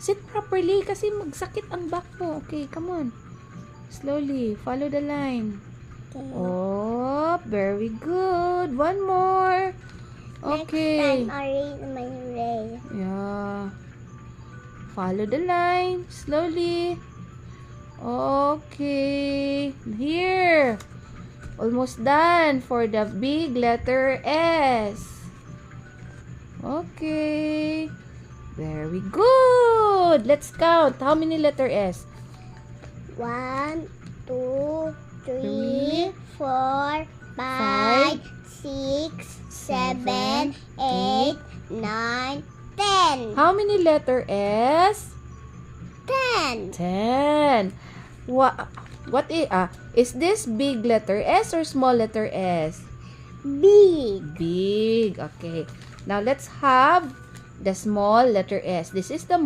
Sit properly kasi magsakit ang back mo. Okay, come on. Slowly. Follow the line. Okay. Oh, very good. One more. Okay. Next time, I read my race. Yeah. Follow the line. Slowly. Okay. Here. Almost done for the big letter S. Okay. Very good. Let's count. How many letter S? 1, 2, 3, 3, 4, 5, 6, 7, 8, 9, 10. How many letter S? 10. 10. What is this big letter S or small letter S? Big. Big. Okay. Now let's have the small letter S. This is the